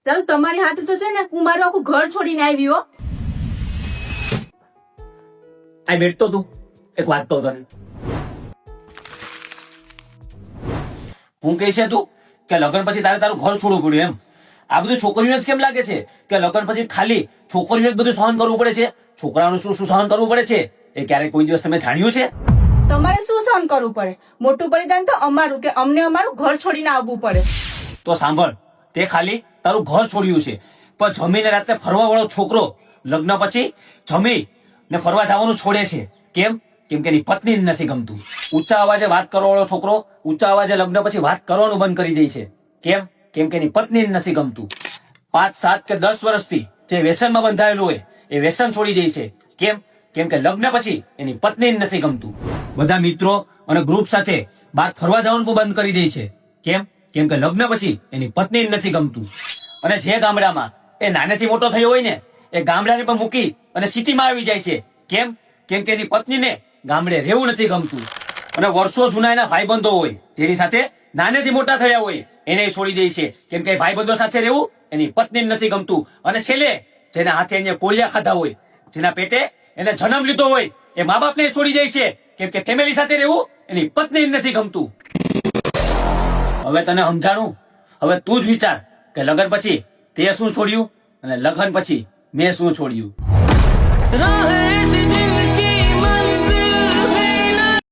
ચાલ તમારી હાથે તો છે ને હું મારું આખું ઘર છોડીને આવી હો. આ બેઠતો તું એક વાત તો તને હું કહે છે તું કે લગ્ન પછી તારે તારું ઘર છોડવું પડ્યું એમ. આ બધું છોકરીઓને જ કેમ લાગે છે કે લગ્ન પછી ખાલી છોકરીઓને જ બધું સહન કરવું પડે છે? છોકરાઓનું શું શું સહન કરવું પડે છે એ ક્યારે કોઈ દિવસ તમે જાણ્યું છે? તમારે શું સહન કરવું પડે? મોટું બલિદાન તો અમારું કે અમને અમારું ઘર છોડીને આવવું પડે. તો સાંભળ, તે ખાલી તારું ઘર છોડ્યું છે, પણ જમીને રાતે ફરવા વાળો છોકરો લગ્ન પછી જમી ને ફરવા જવાનું છોડે છે. કેમ? કેમ કે એની પત્ની નથી ગમતું. ઊંચા અવાજે વાત કરવા વાળો છોકરો ઊંચા અવાજે લગ્ન પછી વાત કરવાનું બંધ કરી દે છે. કેમ? કેમ કે એની પત્ની નથી ગમતું. 5, 7 કે 10 વર્ષથી જે વ્યસનમાં બંધાયેલું હોય એ વ્યસન છોડી દે છે. કેમ? કેમ કે લગ્ન પછી એની પત્ની નથી ગમતું. બધા મિત્રો અને ગ્રુપ સાથે બહાર ફરવા જવાનું પણ બંધ કરી દે છે. કેમ? કેમ કે લગ્ન પછી એની પત્ની નથી ગમતું. અને જે ગામડામાં એ નાનેથી મોટો થયો હોય ને એ ગામડાને પણ મૂકી અને સિટીમાં આવી જાય છે. કેમ? કેમ કે એની પત્નીને ગામડે રહેવું નથી ગમતું. અને વર્ષો જૂના એના ભાઈબંધો હોય જેની સાથે નાનેથી મોટા થયા હોય એને છોડી દે છે. કેમ કે ભાઈબંધો સાથે રહેવું એની પત્નીને નથી ગમતું. અને છેલ્લે જેના હાથે એને કોળિયા ખાધા હોય, જેના પેટે એને જન્મ લીધો હોય એ મા બાપને છોડી દે છે. કેમ કે ફેમિલી સાથે રહેવું એની પત્નીને નથી ગમતું. હવે તને સમજાણું. હવે તું જ વિચાર કે લગ્ન પછી તે શું છોડ્યું અને લગ્ન પછી મેં શું છોડ્યું.